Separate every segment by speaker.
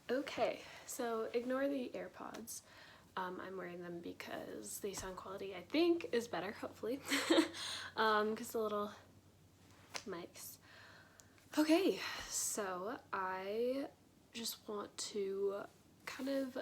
Speaker 1: Okay, so ignore the AirPods. I'm wearing them because the sound quality, I think, is better, hopefully, because the little mics. Okay, so I just want to kind of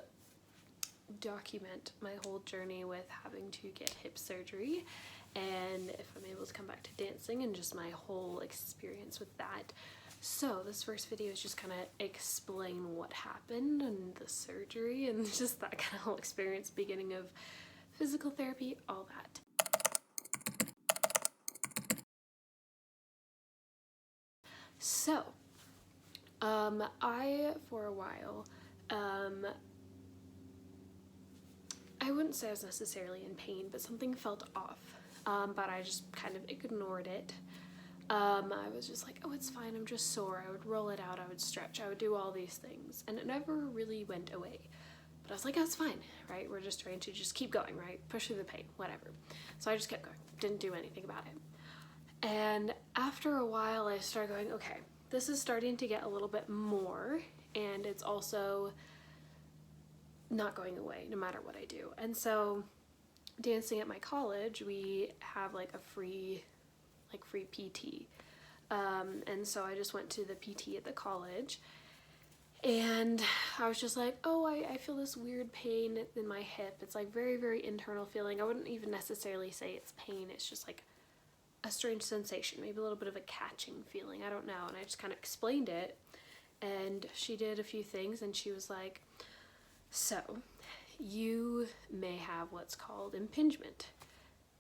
Speaker 1: document my whole journey with having to get hip surgery, and if I'm able to come back to dancing and just my whole experience with that. So this first video is just kind of explain what happened and the surgery and just that kind of whole experience, beginning of physical therapy, all that. So, for a while, I wouldn't say I was necessarily in pain, but something felt off. But I just kind of ignored it. I was just like, oh, it's fine, I'm just sore. I would roll it out, I would stretch, I would do all these things. And it never really went away. But I was like, that's fine, right? We're just trying to just keep going, right? Push through the pain, whatever. So I just kept going, didn't do anything about it. And after a while, I started going, okay, this is starting to get a little bit more, and it's also not going away no matter what I do. And so dancing at my college, we have like a free PT. And so I just went to the PT at the college, and I was just like, oh, I feel this weird pain in my hip. It's like very, very internal feeling. I wouldn't even necessarily say it's pain. It's just like a strange sensation, maybe a little bit of a catching feeling. I don't know. And I just kind of explained it, and she did a few things, and she was like, so you may have what's called impingement,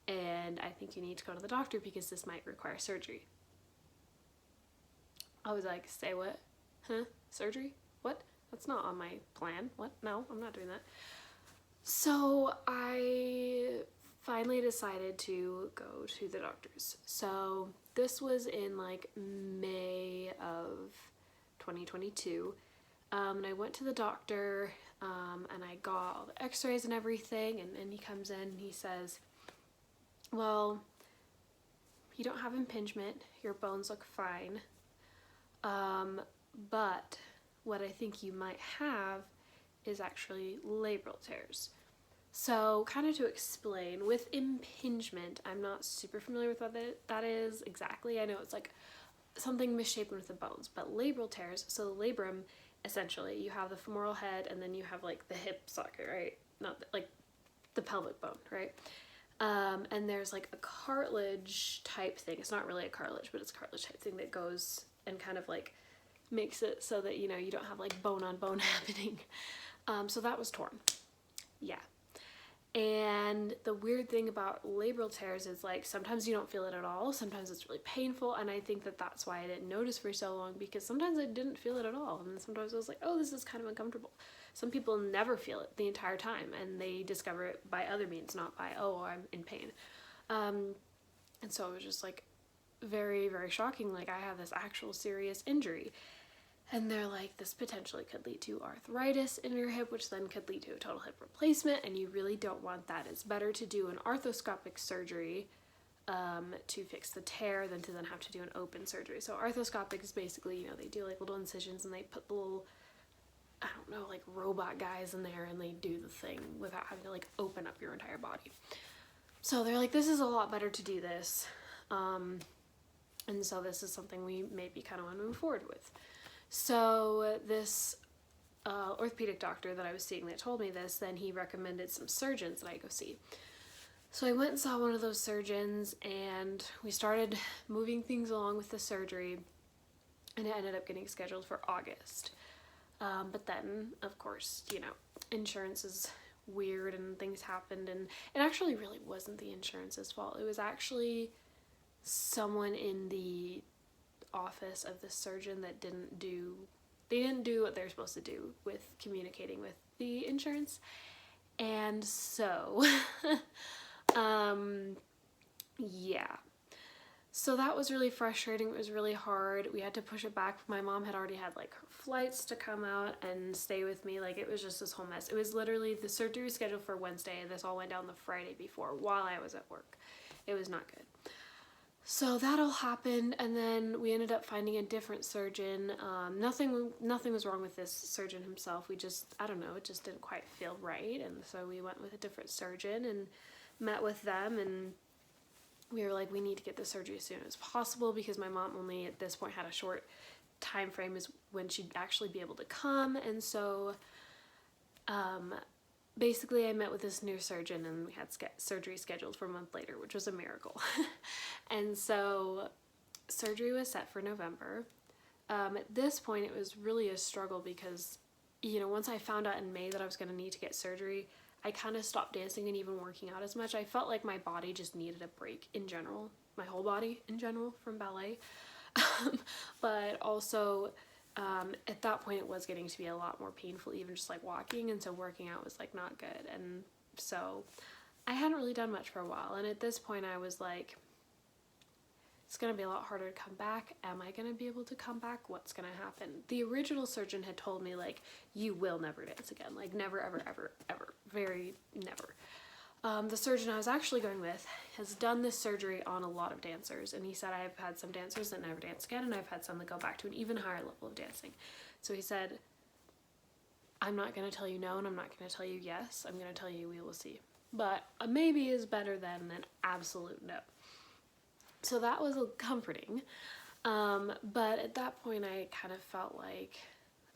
Speaker 1: and I think you need to go to the doctor because this might require surgery. I was like, say what? Huh? Surgery? What? That's not on my plan. What? No, I'm not doing that. So I finally decided to go to the doctors. So this was in like May of 2022. And I went to the doctor, and I got all the x-rays and everything, and he comes in and he says, well, you don't have impingement, your bones look fine, but what I think you might have is actually labral tears. So kind of to explain, with impingement, I'm not super familiar with what that is exactly. I know it's like something misshapen with the bones, but labral tears, so the labrum, essentially, you have the femoral head and then you have like the hip socket, right? Not like the pelvic bone, right? And there's like a cartilage type thing. It's not really a cartilage, but it's a cartilage type thing that goes and kind of like makes it so that, you know, you don't have like bone on bone happening. So that was torn. Yeah. And the weird thing about labral tears is like sometimes you don't feel it at all, sometimes it's really painful, and I think that that's why I didn't notice for so long, because sometimes I didn't feel it at all, and sometimes I was like, oh, this is kind of uncomfortable. Some people never feel it the entire time, and they discover it by other means, not by, oh, I'm in pain. And so it was just like very, very shocking, like I have this actual serious injury. And they're like, this potentially could lead to arthritis in your hip, which then could lead to a total hip replacement, and you really don't want that. It's better to do an arthroscopic surgery to fix the tear than to then have to do an open surgery. So arthroscopic is basically, you know, they do like little incisions and they put the little, I don't know, like robot guys in there, and they do the thing without having to like open up your entire body. So they're like, this is a lot better to do this. And so this is something we maybe kind of want to move forward with. So this orthopedic doctor that I was seeing that told me this, then he recommended some surgeons that I go see. So I went and saw one of those surgeons, and we started moving things along with the surgery, and it ended up getting scheduled for August. But then, of course, you know, insurance is weird and things happened, and it actually really wasn't the insurance's fault. It was actually someone in the office of the surgeon that didn't do what they're supposed to do with communicating with the insurance. And so yeah, so that was really frustrating. It was really hard. We had to push it back. My mom had already had like her flights to come out and stay with me. Like, it was just this whole mess. It was literally, the surgery was scheduled for Wednesday, and this all went down the Friday before while I was at work. It was not good. So that all happened, and then we ended up finding a different surgeon. Nothing was wrong with this surgeon himself. We just, I don't know, it just didn't quite feel right, and so we went with a different surgeon and met with them, and we were like, we need to get the surgery as soon as possible because my mom only at this point had a short time frame is when she'd actually be able to come, and so basically I met with this new surgeon and we had surgery scheduled for a month later, which was a miracle. And so surgery was set for November. At this point it was really a struggle because, you know, once I found out in May that I was going to need to get surgery, I kind of stopped dancing and even working out as much. I felt like my body just needed a break in general, my whole body in general from ballet. But also at that point it was getting to be a lot more painful, even just like walking, and so working out was like not good. And so I hadn't really done much for a while, and at this point I was like, it's gonna be a lot harder to come back. Am I gonna be able to come back? What's gonna happen? The original surgeon had told me, like, you will never dance again, like never, ever, ever, ever, very never. The surgeon I was actually going with has done this surgery on a lot of dancers, and he said, I've had some dancers that never dance again, and I've had some that go back to an even higher level of dancing. So he said, I'm not going to tell you no, and I'm not going to tell you yes. I'm going to tell you we will see. But a maybe is better than an absolute no. So that was comforting. But at that point I kind of felt like,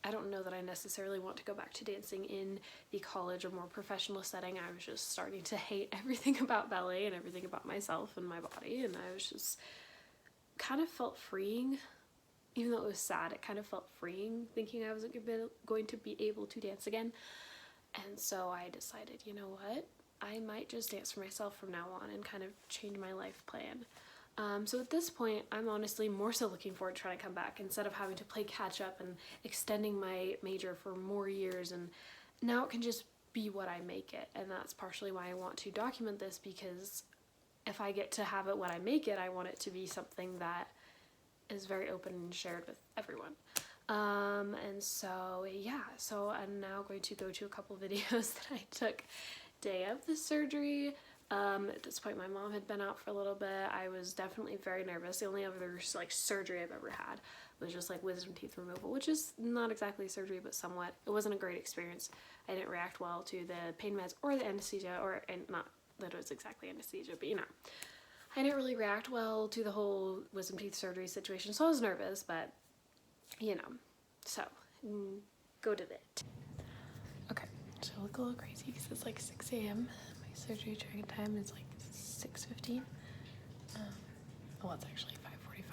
Speaker 1: I don't know that I necessarily want to go back to dancing in the college or more professional setting. I was just starting to hate everything about ballet and everything about myself and my body, and I was just kind of felt freeing. Even though it was sad, it kind of felt freeing thinking I wasn't going to be able to dance again. And so I decided, you know what, I might just dance for myself from now on and kind of change my life plan. So at this point, I'm honestly more so looking forward to trying to come back instead of having to play catch up and extending my major for more years, and now it can just be what I make it. And that's partially why I want to document this, because if I get to have it when I make it, I want it to be something that is very open and shared with everyone. And so yeah, so I'm now going to go to a couple videos that I took day of the surgery. At this point my mom had been out for a little bit. I was definitely very nervous. The only other like surgery I've ever had was just like wisdom teeth removal, which is not exactly surgery, but somewhat. It wasn't a great experience. I didn't react well to the pain meds or the anesthesia, and not that it was exactly anesthesia, but you know, I didn't really react well to the whole wisdom teeth surgery situation, so I was nervous, but you know, so go to it. Okay, so I look a little crazy because it's like 6 a.m. My surgery training time is like 6:15. Well, it's actually 5:45.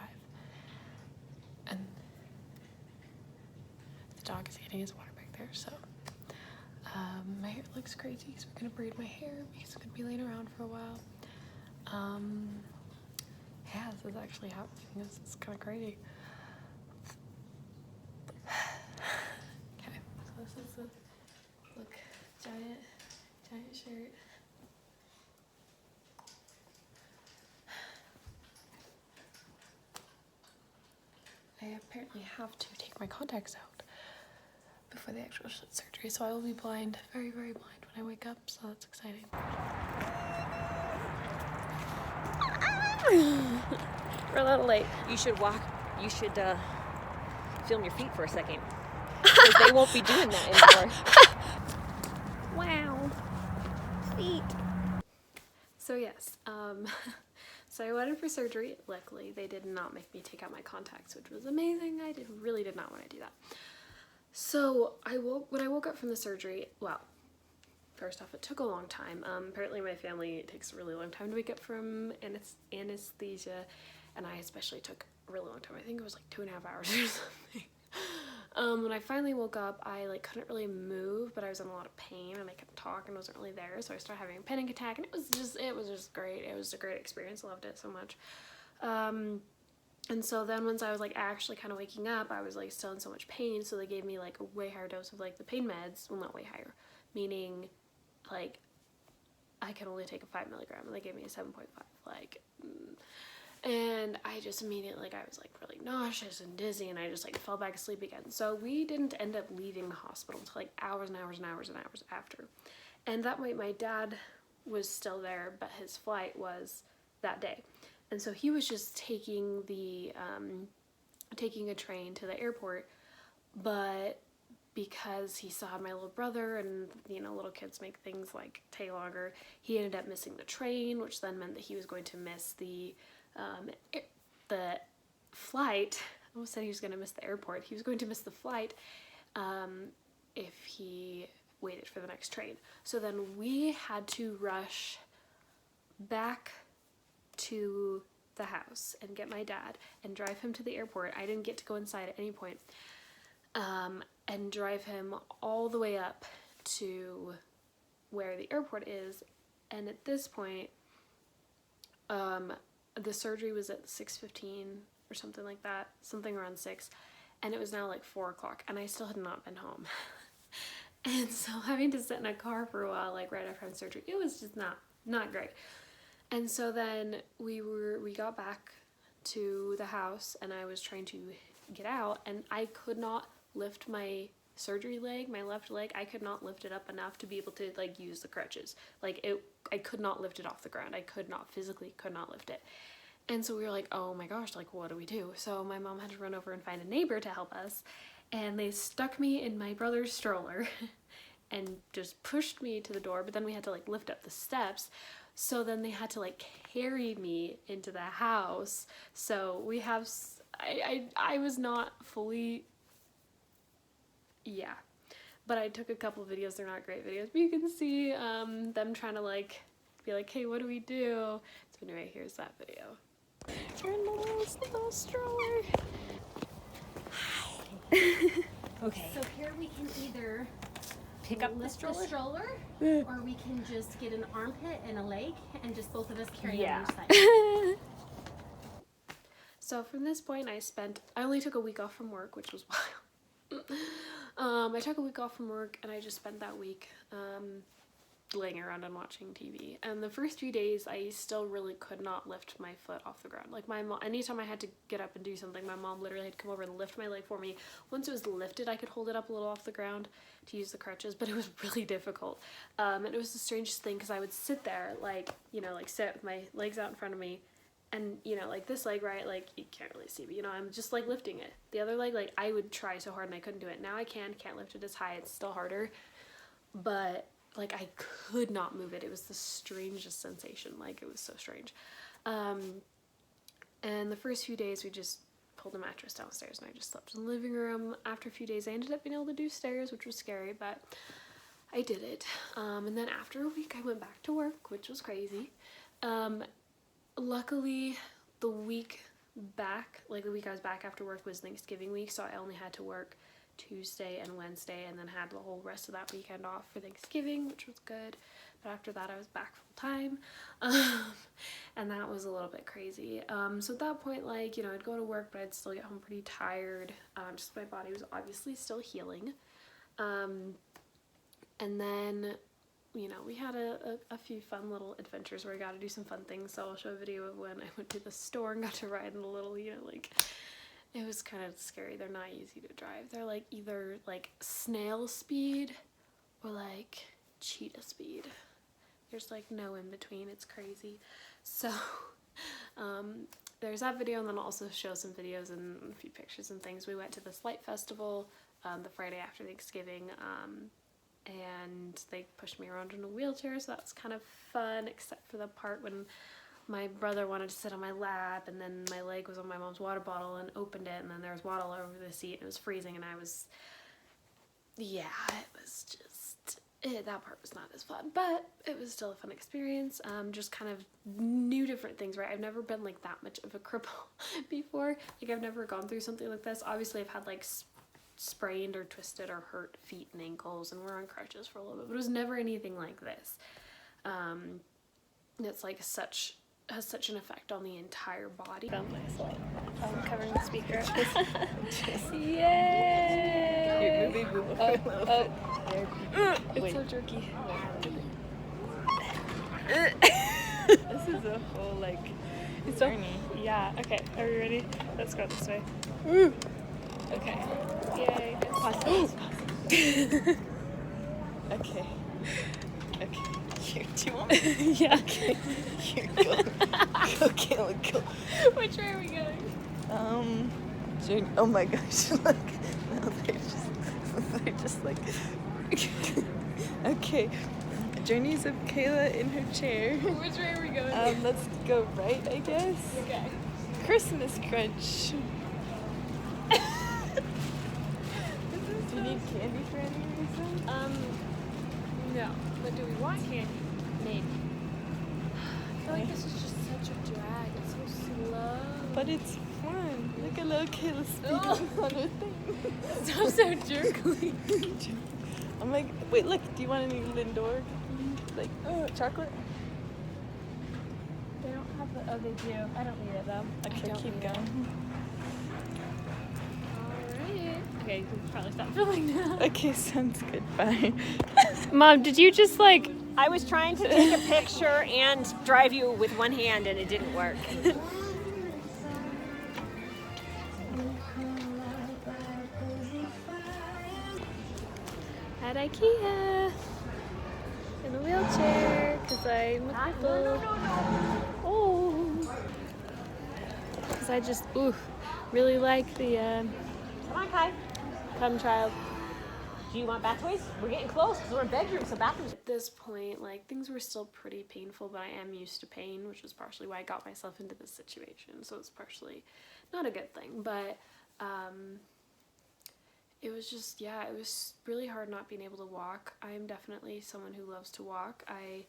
Speaker 1: And the dog is getting his water back there, so my hair looks crazy because we're gonna braid my hair because it's gonna be laying around for a while. Yeah, this is actually happening. This is kind of crazy. Okay, so this is the look, giant shirt. I apparently have to take my contacts out before the actual surgery, so I will be blind, very, very blind when I wake up, so that's exciting. We're a little late.
Speaker 2: You should film your feet for a second, because they won't be doing that anymore.
Speaker 1: Wow. Sweet. So yes, so I went in for surgery. Luckily, they did not make me take out my contacts, which was amazing. I really did not want to do that. So when I woke up from the surgery, well, first off, it took a long time. Apparently my family, it takes a really long time to wake up from anesthesia, and I especially took a really long time. I think it was like 2.5 hours or something. When I finally woke up, I like couldn't really move, but I was in a lot of pain and I couldn't talk and wasn't really there, so I started having a panic attack, and it was just great. It was a great experience. I loved it so much. And so then once I was like actually kind of waking up, I was like still in so much pain, so they gave me like a way higher dose of like the pain meds. Well, not way higher, meaning like I could only take a 5 milligram, and they gave me a 7.5, like, and I just immediately, like, I was like really nauseous and dizzy, and I just like fell back asleep again. So we didn't end up leaving the hospital until like hours and hours and hours and hours after. And that night my dad was still there, but his flight was that day. And so he was just taking a train to the airport, but because he saw my little brother and, you know, little kids make things like take longer, he ended up missing the train, which then meant that he was going to miss the flight. I almost said he was going to miss the airport. He was going to miss the flight if he waited for the next train. So then we had to rush back to the house and get my dad and drive him to the airport. I didn't get to go inside at any point. And drive him all the way up to where the airport is. And at this point, the surgery was at 6:15 or something like that, something around 6, and it was now like 4 o'clock, and I still had not been home. And so having to sit in a car for a while, like right after surgery, it was just not great. And so then we got back to the house, and I was trying to get out, and I could not lift my surgery leg, my left leg. I could not lift it up enough to be able to like use the crutches. Like I could not lift it off the ground. I could not lift it. And so we were like, oh my gosh, like what do we do? So my mom had to run over and find a neighbor to help us, and they stuck me in my brother's stroller and just pushed me to the door, but then we had to like lift up the steps. So then they had to like carry me into the house. So we have, I was not fully, yeah, but I took a couple of videos. They're not great videos, but you can see them trying to like be like, hey, what do we do? So anyway, here's that video. We're in the little stroller.
Speaker 2: Hi. Okay.
Speaker 3: So here we can either
Speaker 2: Pick up the
Speaker 3: lift
Speaker 2: stroller?
Speaker 3: or we can just get an armpit and a leg and just both of us carry
Speaker 2: Yeah.
Speaker 3: on each side.
Speaker 1: So from this point, I only took a week off from work, which was wild. I took a week off from work, and I just spent that week laying around and watching TV. And the first few days, I still really could not lift my foot off the ground. Like my mom, anytime I had to get up and do something, my mom literally had to come over and lift my leg for me. Once it was lifted, I could hold it up a little off the ground to use the crutches, but it was really difficult. And it was the strangest thing, because I would sit there, like, you know, like sit with my legs out in front of me, and, you know, like this leg, right, like you can't really see, but, you know, I'm just like lifting it. The other leg, like I would try so hard and I couldn't do it. Now I can't lift it as high. It's still harder, but like I could not move it. It was the strangest sensation. Like it was so strange. And the first few days we just pulled a mattress downstairs and I just slept in the living room. After a few days I ended up being able to do stairs, which was scary, but I did it. And then after a week I went back to work, which was crazy. Luckily the week back, like the week I was back after work, was Thanksgiving week, so I only had to work Tuesday and Wednesday, and then had the whole rest of that weekend off for Thanksgiving, which was good. But after that I was back full time, and that was a little bit crazy. So at that point, like, you know, I'd go to work, but I'd still get home pretty tired. Just my body was obviously still healing. And then, you know, we had a few fun little adventures where I got to do some fun things. So I'll show a video of when I went to the store and got to ride in a little, you know, like, it was kind of scary. They're not easy to drive. They're like either like snail speed or like cheetah speed. There's like no in between. It's crazy. So there's that video, and then I'll also show some videos and a few pictures and things. We went to this light festival the Friday after Thanksgiving, and they pushed me around in a wheelchair, so that was kind of fun, except for the part when my brother wanted to sit on my lap, and then my leg was on my mom's water bottle and opened it, and then there was water all over the seat, and it was freezing, and I was, yeah, it was just, that part was not as fun, but it was still a fun experience. Just kind of new different things, right? I've never been like that much of a cripple before. Like I've never gone through something like this. Obviously I've had like sprained or twisted or hurt feet and ankles, and we're on crutches for a little bit, but it was never anything like this. It's like has such an effect on the entire body. Found myself. I'm covering the speaker. Yay! Oh. It's so jerky.
Speaker 2: This is a whole like journey.
Speaker 1: Yeah. Okay. Are we ready? Let's go this way.
Speaker 2: Okay.
Speaker 1: Yay!
Speaker 2: Pause. Okay. Okay.
Speaker 4: Here, do you want me?
Speaker 1: Yeah.
Speaker 4: Okay. Here, go. Okay, let's go.
Speaker 1: Which way are we going?
Speaker 4: Journey. Oh my gosh, look. No, they're just like. Okay. Journeys of Kayla in her chair.
Speaker 1: Which way are we going?
Speaker 4: Let's go right, I guess.
Speaker 1: Okay.
Speaker 4: Christmas crunch. Do you need candy for any reason?
Speaker 1: No. But do we want candy? Maybe. I feel like this is just such a drag. It's so slow.
Speaker 4: But it's fun. Look at little Kayla speeding on her thing.
Speaker 1: Sounds so jerkly.
Speaker 4: I'm like, wait, look, do you want any Lindor? Like, chocolate?
Speaker 1: They don't have the. Oh, they do. I don't need it though.
Speaker 4: Okay,
Speaker 1: don't
Speaker 4: keep
Speaker 1: need it.
Speaker 4: going.
Speaker 1: Alright. Okay, you can probably stop filming now.
Speaker 4: Okay, sounds good. Bye.
Speaker 1: Mom, did you just like.
Speaker 2: I was trying to take a picture and drive you with one hand, and it didn't work.
Speaker 1: At IKEA in a wheelchair because I'm a cripple. Oh, because I just really like the
Speaker 2: Come on, Kai.
Speaker 1: Come Child.
Speaker 2: Do you want bath toys? We're getting close because we're in bedrooms, so bathrooms.
Speaker 1: At this point, like things were still pretty painful, but I am used to pain, which was partially why I got myself into this situation. So it's partially not a good thing, but it was just, yeah, it was really hard not being able to walk. I'm definitely someone who loves to walk. I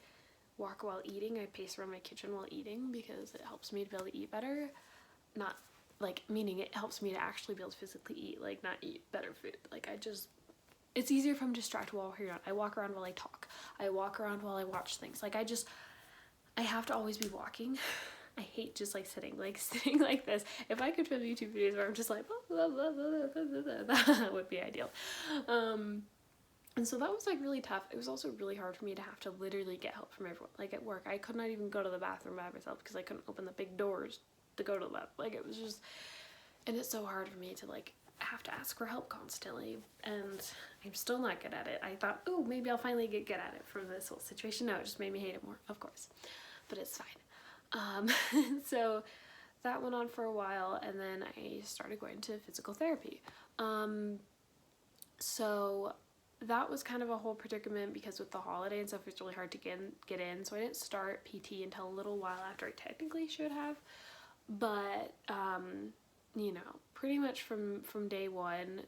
Speaker 1: walk while eating. I pace around my kitchen while eating because it helps me to be able to eat better. Not like, meaning it helps me to actually be able to physically eat, like not eat better food. Like it's easier if I'm distracted while walking around. I walk around while I talk. I walk around while I watch things. Like I have to always be walking. I hate just like sitting like this. If I could film YouTube videos where I'm just like, blah, blah, blah, blah, blah, blah, that would be ideal. And so that was like really tough. It was also really hard for me to have to literally get help from everyone. Like at work, I could not even go to the bathroom by myself because I couldn't open the big doors to go to the bathroom. Like it was just, and it's so hard for me to like have to ask for help constantly, and I'm still not good at it. I thought, oh, maybe I'll finally get good at it from this whole situation. No, it just made me hate it more, of course, but it's fine. So that went on for a while, and then I started going to physical therapy. So that was kind of a whole predicament because with the holiday and stuff, it's really hard to get in. So I didn't start PT until a little while after I technically should have. But, you know, pretty much from day one,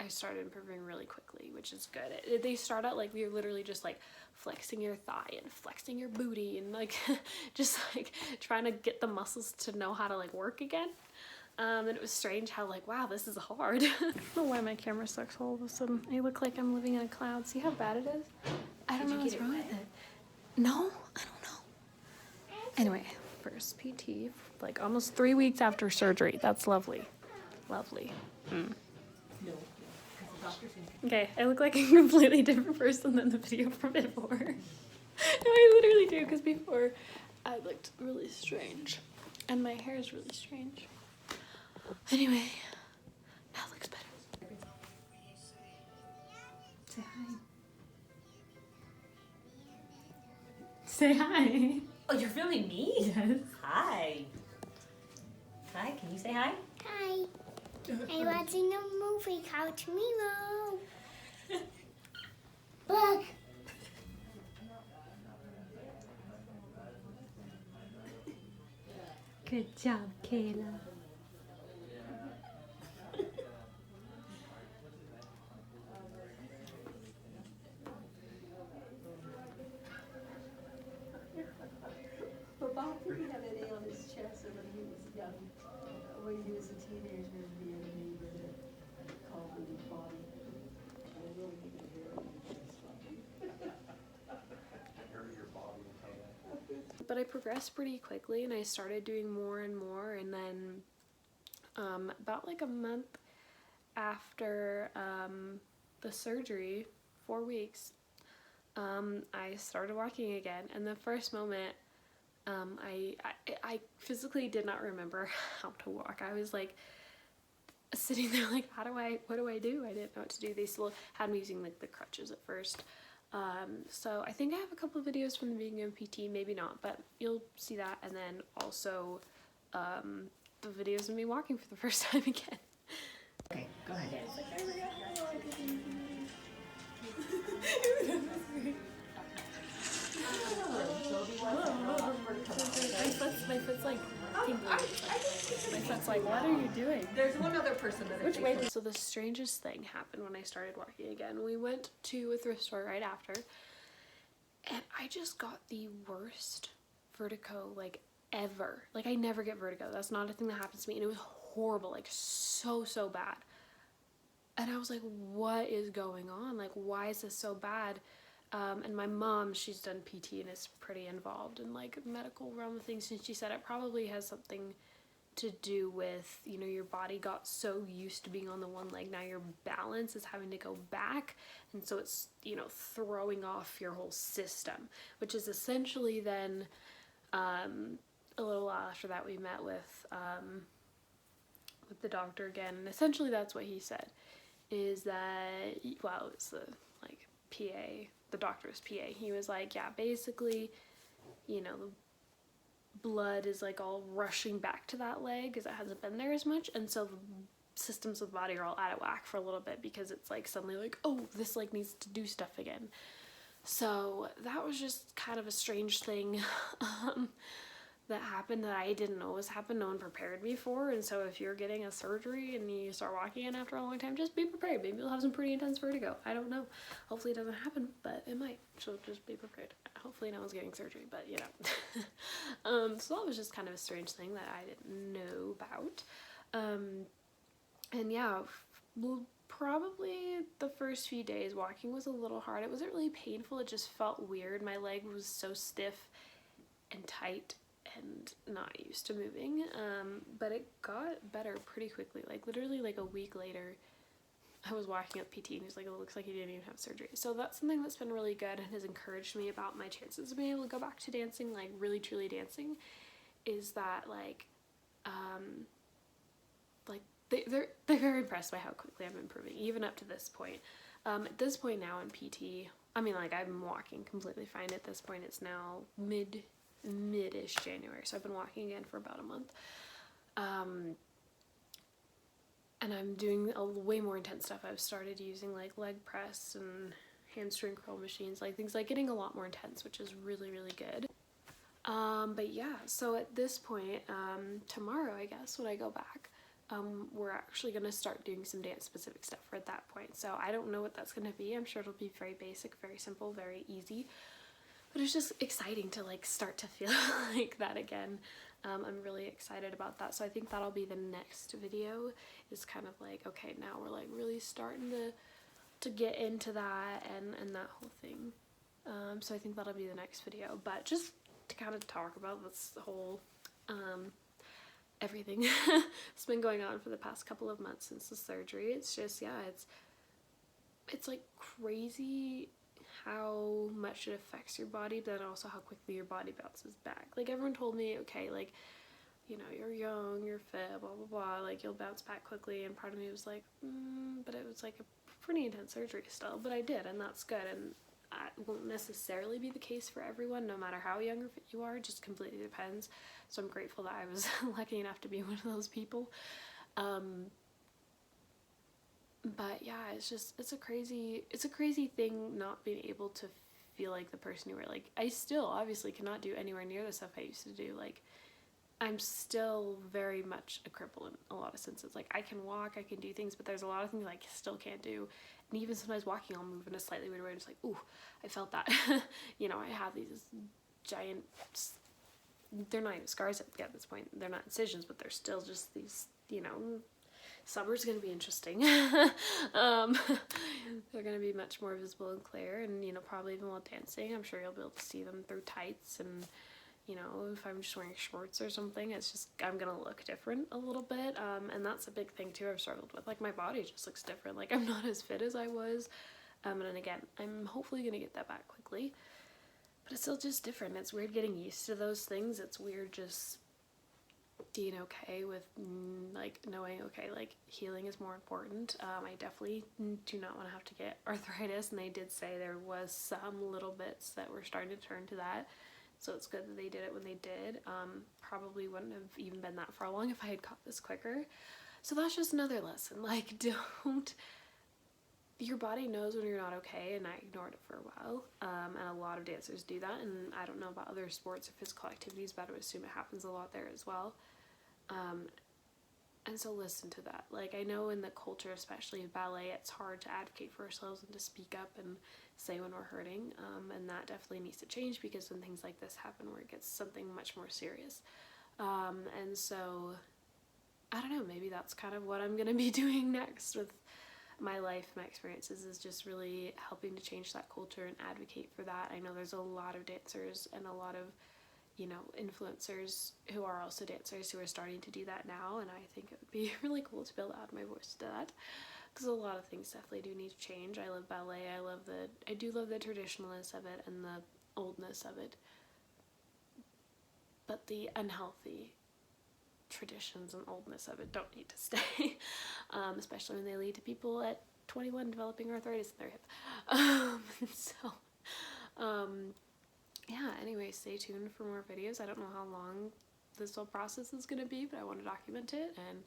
Speaker 1: I started improving really quickly, which is good. They start out like, we were literally just like flexing your thigh and flexing your booty and like just like trying to get the muscles to know how to like work again. And it was strange how like, wow, this is hard. I don't know why my camera sucks all of a sudden. I look like I'm living in a cloud. See how bad it is? I don't know what's wrong with it. No, I don't know. Anyway, first PT, like almost 3 weeks after surgery. That's lovely. Lovely. Okay, I look like a completely different person than the video from before. No, I literally do, because before I looked really strange. And my hair is really strange. Anyway, now it looks better. Say hi. Say hi.
Speaker 2: Oh, you're filming me?
Speaker 1: Yes.
Speaker 2: Hi. Hi, can you say hi?
Speaker 5: Hi. I'm watching a movie called Milo. Look.
Speaker 3: Good job, Kayla.
Speaker 6: But Bob didn't have an A on his chest when he was young. When he was a teenager, the enemy called him Bobby. I really need to hear it.
Speaker 1: But I progressed pretty quickly, and I started doing more and more, and then about like a month after the surgery, 4 weeks, I started walking again. And the first moment, I physically did not remember how to walk. I was like sitting there like, what do I do? I didn't know what to do. They still had me using like the crutches at first. So I think I have a couple of videos from the beginning of PT, maybe not, but you'll see that, and then also the videos of me walking for the first time again.
Speaker 6: Okay, go ahead.
Speaker 1: My foot's like tingling. My foot's like, what are you doing?
Speaker 6: There's one other person that
Speaker 1: Which way? So the strangest thing happened when I started walking again. We went to a thrift store right after, and I just got the worst vertigo like ever. Like I never get vertigo. That's not a thing that happens to me, and it was horrible, like so bad. And I was like, what is going on? Like, why is this so bad? And my mom, she's done PT and is pretty involved in like medical realm of things, and she said it probably has something to do with, you know, your body got so used to being on the one leg, now your balance is having to go back, and so it's, you know, throwing off your whole system, which is essentially then a little while after that we met with the doctor again, and essentially that's what he said, is that, well, it's the like PA, the doctor's PA, he was like, yeah, basically, you know, the blood is like all rushing back to that leg because it hasn't been there as much, and so the systems of the body are all out of whack for a little bit because it's like suddenly like, oh, this leg needs to do stuff again. So that was just kind of a strange thing that happened that I didn't know was happened. No one prepared me for, and so if you're getting a surgery and you start walking in after a long time, just be prepared. Maybe you'll have some pretty intense vertigo. I don't know. Hopefully it doesn't happen, but it might. So just be prepared. Hopefully no one's getting surgery, but you know. So that was just kind of a strange thing that I didn't know about. And yeah, well, probably the first few days walking was a little hard. It wasn't really painful. It just felt weird. My leg was so stiff and tight and not used to moving, but it got better pretty quickly. Like literally like a week later I was walking up PT and he's like, it looks like you didn't even have surgery. So that's something that's been really good and has encouraged me about my chances of being able to go back to dancing, like really truly dancing, is that like they're very impressed by how quickly I'm improving, even up to this point. At this point now in PT, I mean, like, I'm walking completely fine at this point. It's now mid-ish January, so I've been walking again for about a month. And I'm doing a way more intense stuff. I've started using like leg press and hamstring curl machines, like things like getting a lot more intense, which is really good. But yeah, so at this point, tomorrow I guess when I go back, we're actually going to start doing some dance specific stuff at that point. So I don't know what that's going to be. I'm sure it'll be very basic, very simple, very easy, but it's just exciting to like start to feel like that again. I'm really excited about that. So I think that'll be the next video, is kind of like, okay, now we're like really starting to get into that and that whole thing. So I think that'll be the next video, but just to kind of talk about this whole everything that's been going on for the past couple of months since the surgery. It's just, yeah, it's like crazy how much it affects your body, but then also how quickly your body bounces back. Like everyone told me, okay, like, you know, you're young, you're fit, blah blah blah, like you'll bounce back quickly, and part of me was like, but it was like a pretty intense surgery still, but I did, and that's good. And it won't necessarily be the case for everyone, no matter how young or fit you are. It just completely depends. So I'm grateful that I was lucky enough to be one of those people. But yeah, it's a crazy thing not being able to feel like the person you were. Like, I still obviously cannot do anywhere near the stuff I used to do. Like, I'm still very much a cripple in a lot of senses. Like, I can walk, I can do things, but there's a lot of things I still can't do. And even sometimes walking, I'll move in a slightly weird way. I'm just like, ooh, I felt that. You know, I have these giant, they're not even scars at this point. They're not incisions, but they're still just these, you know. Summer's gonna be interesting. They're gonna be much more visible and clear, and you know, probably even while dancing, I'm sure you'll be able to see them through tights, and you know, if I'm just wearing shorts or something, it's just, I'm gonna look different a little bit, and that's a big thing too I've struggled with. Like, my body just looks different. Like, I'm not as fit as I was, and again, I'm hopefully gonna get that back quickly, but it's still just different. It's weird getting used to those things. It's weird just being okay with like knowing, okay, like healing is more important. I definitely do not want to have to get arthritis, and they did say there was some little bits that were starting to turn to that, so it's good that they did it when they did. Probably wouldn't have even been that far along if I had caught this quicker. So that's just another lesson, like, don't, your body knows when you're not okay, and I ignored it for a while, and a lot of dancers do that, and I don't know about other sports or physical activities, but I would assume it happens a lot there as well. And so listen to that. Like, I know in the culture, especially in ballet, it's hard to advocate for ourselves and to speak up and say when we're hurting, and that definitely needs to change, because when things like this happen where it gets something much more serious, and so I don't know, maybe that's kind of what I'm gonna be doing next with my life, my experiences, is just really helping to change that culture and advocate for that. I know there's a lot of dancers and a lot of, you know, influencers who are also dancers who are starting to do that now, and I think it would be really cool to be able to add my voice to that, because a lot of things definitely do need to change. I love ballet, I do love the traditionalness of it and the oldness of it, but the unhealthy traditions and oldness of it don't need to stay, especially when they lead to people at 21 developing arthritis in their hip. Yeah, anyway, stay tuned for more videos. I don't know how long this whole process is going to be, but I want to document it, and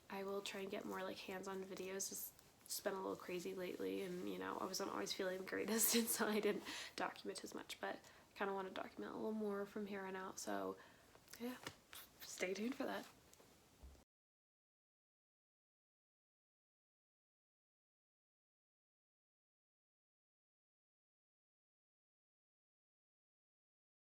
Speaker 1: I will try and get more like hands-on videos. It's been a little crazy lately, and you know, I wasn't always feeling the greatest, and so I didn't document as much, but I kind of want to document a little more from here on out, so yeah, stay tuned for that.